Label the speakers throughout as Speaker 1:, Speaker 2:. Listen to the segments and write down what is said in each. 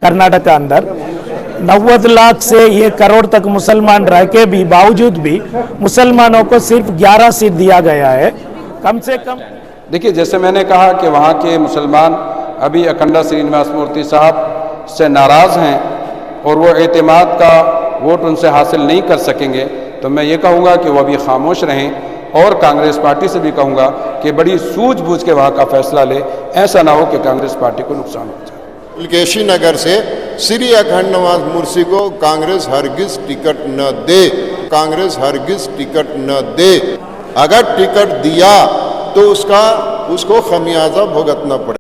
Speaker 1: कर्नाटक के अंदर 90 लाख से 1 करोड़ तक मुसलमान रह के भी बावजूद भी मुसलमानों को सिर्फ 11 सीट दिया गया है। कम से कम
Speaker 2: देखिए, जैसे मैंने कहा कि वहाँ के मुसलमान अभी अखंडा श्रीनिवास मूर्ति साहब से नाराज़ हैं और वो एतमाद का वोट उनसे हासिल नहीं कर सकेंगे, तो मैं ये कहूँगा कि वो अभी खामोश रहें और कांग्रेस पार्टी से भी कहूँगा कि बड़ी सूझबूझ के वहाँ का फैसला ले, ऐसा ना हो कि कांग्रेस पार्टी को नुकसान हो जाए।
Speaker 3: पुलकेशी नगर से श्री अखंडनाथ मूर्ति को कांग्रेस हरगिज टिकट न दे, कांग्रेस हरगिज टिकट न दे। अगर टिकट दिया तो उसको खमियाजा भुगतना पड़े।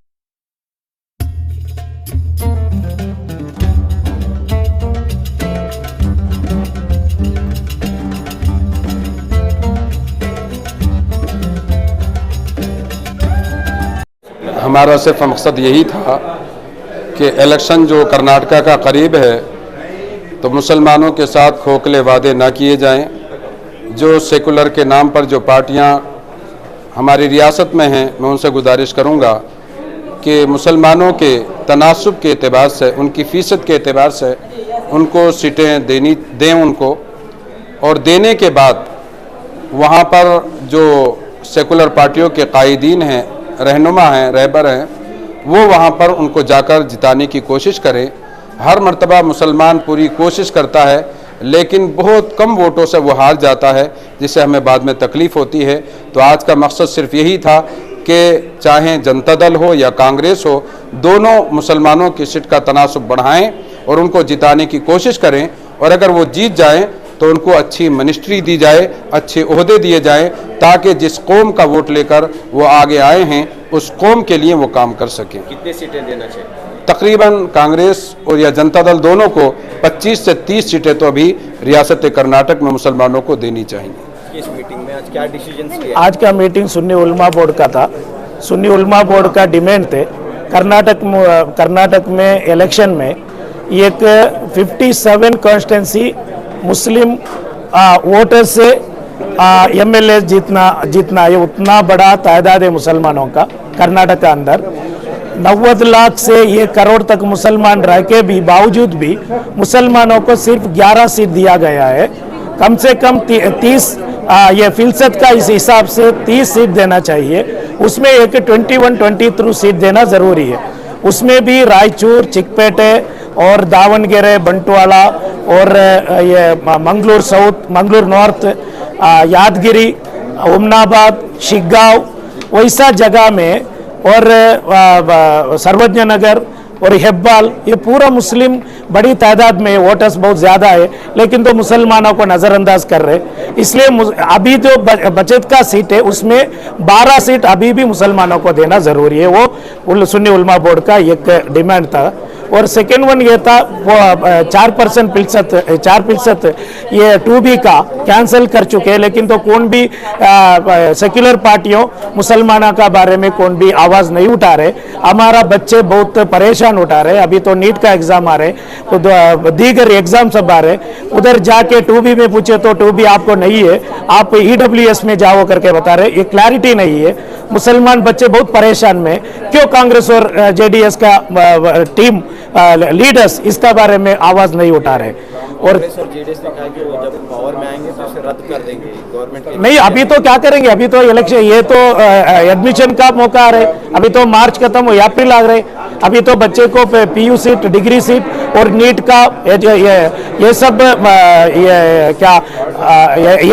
Speaker 2: हमारा सिर्फ मकसद यही था कि इलेक्शन जो कर्नाटका का करीब है तो मुसलमानों के साथ खोखले वादे ना किए जाएं। जो सेकुलर के नाम पर जो पार्टियां हमारी रियासत में हैं, मैं उनसे गुजारिश करूंगा कि मुसलमानों के तनासुब के एतबार से, उनकी फ़ीसद के एतबार से उनको सीटें दें उनको, और देने के बाद वहाँ पर जो सेकुलर पार्टियों के कायदीन हैं, रहनुमा हैं, रहबर हैं, वो वहाँ पर उनको जाकर जिताने की कोशिश करें। हर मर्तबा मुसलमान पूरी कोशिश करता है लेकिन बहुत कम वोटों से वो हार जाता है, जिससे हमें बाद में तकलीफ़ होती है। तो आज का मकसद सिर्फ यही था कि चाहे जनता दल हो या कांग्रेस हो, दोनों मुसलमानों की सीट का तनासुब बढ़ाएं और उनको जिताने की कोशिश करें, और अगर वो जीत जाएं तो उनको अच्छी मिनिस्ट्री दी जाए, अच्छे ओहदे दिए जाएं, ताकि जिस कौम का वोट लेकर वो आगे आए हैं उस कौम के लिए वो काम कर सकें।
Speaker 4: कितने सीटें देना चाहिए?
Speaker 2: तकरीबन कांग्रेस और या जनता दल दोनों को 25 से 30 सीटें तो अभी रियासत कर्नाटक में मुसलमानों को देनी चाहिए।
Speaker 4: इस मीटिंग में आज क्या डिसीजन लिया?
Speaker 1: आज का मीटिंग सुन्नी उलमा बोर्ड का था। सुन्नी उलमा बोर्ड का डिमांड थे कर्नाटक में इलेक्शन में एक 57 कॉन्स्टिट्यूंसी मुस्लिम वोटर्स से एमएलए जीतना ये उतना बड़ा तादाद है मुसलमानों का कर्नाटक के अंदर। 90 लाख से 1 करोड़ तक मुसलमान रह के भी बावजूद भी मुसलमानों को सिर्फ 11 सीट दिया गया है। कम से कम 30 ये फ़ीसद का इस हिसाब से 30 सीट देना चाहिए। उसमें एक 21-23 सीट देना ज़रूरी है। उसमें भी रायचूर, चिकपेटे और दावणगेरे, बंटवाड़ा और ये मंगलूर साउथ, मंगलूर नॉर्थ, यादगिरी, उमनाबाद, शिग्गांव, वैसा जगह में और सर्वज्ञ नगर और हेब्बाल, ये पूरा मुस्लिम बड़ी तादाद में वोटर्स बहुत ज़्यादा है, लेकिन तो मुसलमानों को नज़रअंदाज कर रहे। इसलिए अभी जो बचत का सीट है उसमें 12 सीट अभी भी मुसलमानों को देना ज़रूरी है। वो सुन्नी उलमा बोर्ड का एक डिमांड था। और सेकेंड वन ये था वो 4% ये 2B का कैंसिल कर चुके हैं, लेकिन तो कौन भी सेक्युलर पार्टियों मुसलमानों का बारे में कौन भी आवाज़ नहीं उठा रहे। हमारा बच्चे बहुत परेशान उठा रहे। अभी तो नीट का एग्ज़ाम आ रहे, तो दीगर एग्ज़ाम सब आ रहे। उधर जाके 2B में पूछे तो 2B आपको नहीं है, आप EWS में जाओ करके बता रहे। ये क्लैरिटी नहीं है। मुसलमान बच्चे बहुत परेशान में। क्यों कांग्रेस और JDS का टीम लीडर्स इसका बारे में आवाज़ नहीं उठा रहे? और
Speaker 4: JDS ने कहा कि वो जब पावर में आएंगे तो इसे रद्द कर देंगे गवर्नमेंट।
Speaker 1: नहीं, अभी तो क्या करेंगे? अभी तो इलेक्शन, ये तो एडमिशन का मौका आ रहे। अभी तो मार्च खत्म हो, अप्रैल आ रहे। अभी तो बच्चे को PU सीट, डिग्री सीट और नीट का ये सब ये क्या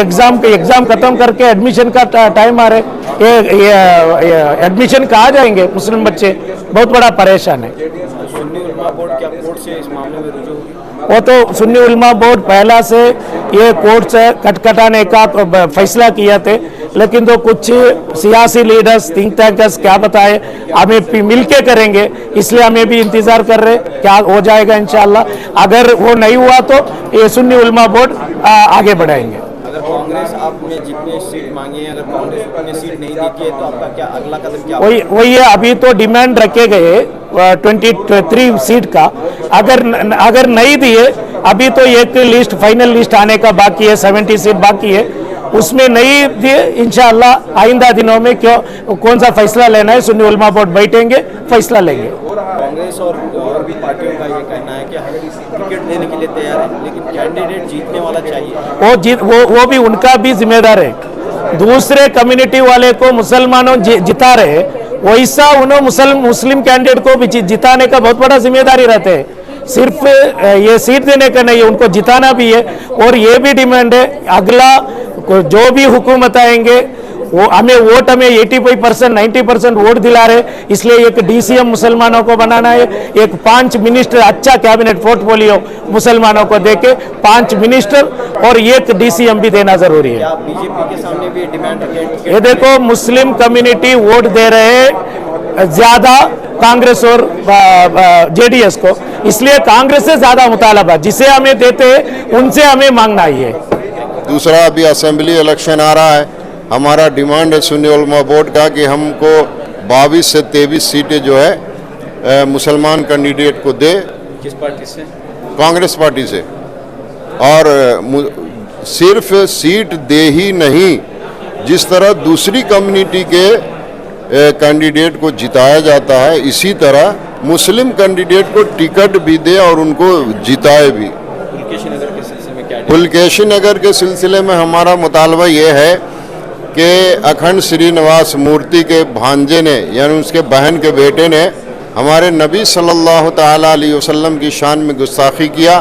Speaker 1: एग्जाम खत्म करके एडमिशन का टाइम आ रहे। ये एडमिशन कहाँ जाएंगे मुस्लिम बच्चे? बहुत बड़ा परेशान है।
Speaker 4: सुन्नी उलमा बोर्ड क्या कोर्ट से इस मामले में रुजू होगी?
Speaker 1: वो तो सुन्नी उलमा बोर्ड पहला से ये कोर्ट से कटकटाने का फैसला किया थे, लेकिन तो कुछ सियासी लीडर्स, थिंक टैंकर्स क्या बताए, हमें मिलके करेंगे, इसलिए हमें भी इंतजार कर रहे क्या हो जाएगा इंशाल्लाह। अगर वो नहीं हुआ तो ये सुन्नी उलमा बोर्ड आगे बढ़ाएंगे।
Speaker 4: अगर कांग्रेस आपने जितनी सीट मांगी है, अगर कांग्रेस उतनी सीट नहीं देती है तो आपका क्या अगला कदम क्या?
Speaker 1: वही है। अभी तो डिमांड रखे गए 23 सीट का। अगर नहीं दिए, अभी तो एक लिस्ट, फाइनल लिस्ट आने का बाकी है, 70 सीट बाकी है। उसमें नहीं दिए, इंशाअल्लाह आइंदा दिनों में क्यों कौन सा फैसला लेना है, सुन्नी उलमा बोर्ड बैठेंगे, फैसला लेंगे।
Speaker 4: कांग्रेस और भी पार्टियों का ये कहना है कि हम टिकट देने के लिए तैयार है, लेकिन कैंडिडेट जीतने वाला चाहिए।
Speaker 1: वो भी उनका भी जिम्मेदार है। दूसरे कम्युनिटी वाले को मुसलमानों जिता रहे, वैसा उन्होंने मुस्लिम कैंडिडेट को भी जिताने का बहुत बड़ा जिम्मेदारी रहते हैं। सिर्फ ये सीट देने का नहीं है, उनको जिताना भी है। और ये भी डिमांड है, अगला जो भी हुकूमत आएंगे वो हमें 85% 90% वोट दिला रहे, इसलिए एक DCM मुसलमानों को बनाना है, एक 5 मिनिस्टर अच्छा कैबिनेट पोर्टफोलियो मुसलमानों को देके 5 मिनिस्टर और एक DCM भी देना जरूरी है।
Speaker 4: क्या बीजेपी के सामने भी डिमांड रखें?
Speaker 1: ये देखो, मुस्लिम कम्युनिटी वोट दे रहे हैं ज्यादा कांग्रेस और JDS को, इसलिए कांग्रेस से ज्यादा मुतालबा जिसे हमें देते हैं उनसे हमें मांगना ही है।
Speaker 3: दूसरा, अभी असेंबली इलेक्शन आ रहा है, हमारा डिमांड है सुन्नी उलमा बोर्ड का कि हमको 22 से 23 सीटें जो है मुसलमान कैंडिडेट को दे।
Speaker 4: किस पार्टी से?
Speaker 3: कांग्रेस पार्टी से। और सिर्फ सीट दे ही नहीं, जिस तरह दूसरी कम्युनिटी के कैंडिडेट को जिताया जाता है, इसी तरह मुस्लिम कैंडिडेट को टिकट भी दे और उनको जिताए भी।
Speaker 4: पुलकेशी नगर के सिलसिले में क्या?
Speaker 3: पुलकेशी नगर के सिलसिले में हमारा मुतालबा ये है कि अखंड श्रीनिवास मूर्ति के भांजे ने, यानी उसके बहन के बेटे ने हमारे नबी सल्लल्लाहु ताला अलैहि वसल्लम की शान में गुस्ताखी किया।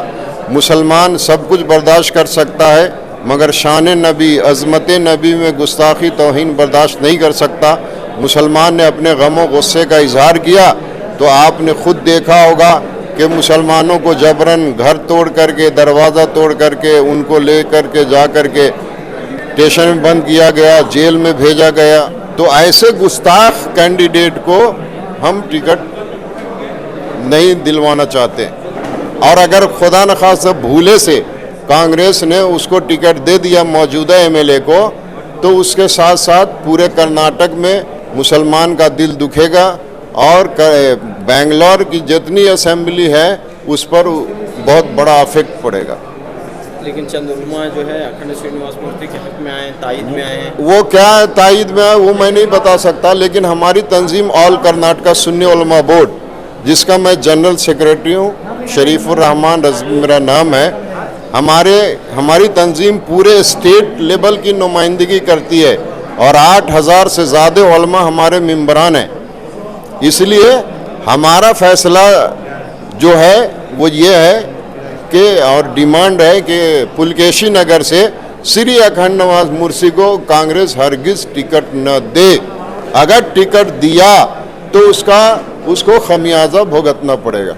Speaker 3: मुसलमान सब कुछ बर्दाश्त कर सकता है, मगर शान नबी, अज़मत नबी में गुस्ताखी, तौहीन बर्दाश्त नहीं कर सकता। मुसलमान ने अपने गमो गुस्से का इजहार किया, तो आपने खुद देखा होगा कि मुसलमानों को जबरन घर तोड़ करके, दरवाज़ा तोड़ करके, उनको ले करके जा करके स्टेशन में बंद किया गया, जेल में भेजा गया। तो ऐसे गुस्ताख कैंडिडेट को हम टिकट नहीं दिलवाना चाहते। और अगर खुदा न खास्ता भूले से कांग्रेस ने उसको टिकट दे दिया मौजूदा MLA को, तो उसके साथ साथ पूरे कर्नाटक में मुसलमान का दिल दुखेगा और बेंगलोर की जितनी असेंबली है उस पर बहुत बड़ा इफेक्ट पड़ेगा।
Speaker 4: लेकिन चंद उलमा जो है अखंड श्रीनिवास मूर्ति के हक में आए, तायद में आए हैं।
Speaker 3: वो क्या तायद में आए वो मैं नहीं बता सकता, लेकिन हमारी तंजीम ऑल कर्नाटका सुन्नी उलमा बोर्ड, जिसका मैं जनरल सेक्रेटरी हूँ, शरीफुर रहमान रज़वी मेरा नाम है, हमारी तंजीम पूरे स्टेट लेवल की नुमाइंदगी करती है और 8000 से ज़्यादा उलमा हमारे मेंबरान हैं। इसलिए हमारा फैसला जो है वो ये है कि, और डिमांड है कि पुलकेशी नगर से श्री अखंड नवाज मुर्सी को कांग्रेस हरगिज टिकट न दे। अगर टिकट दिया तो उसको खमियाजा भुगतना पड़ेगा।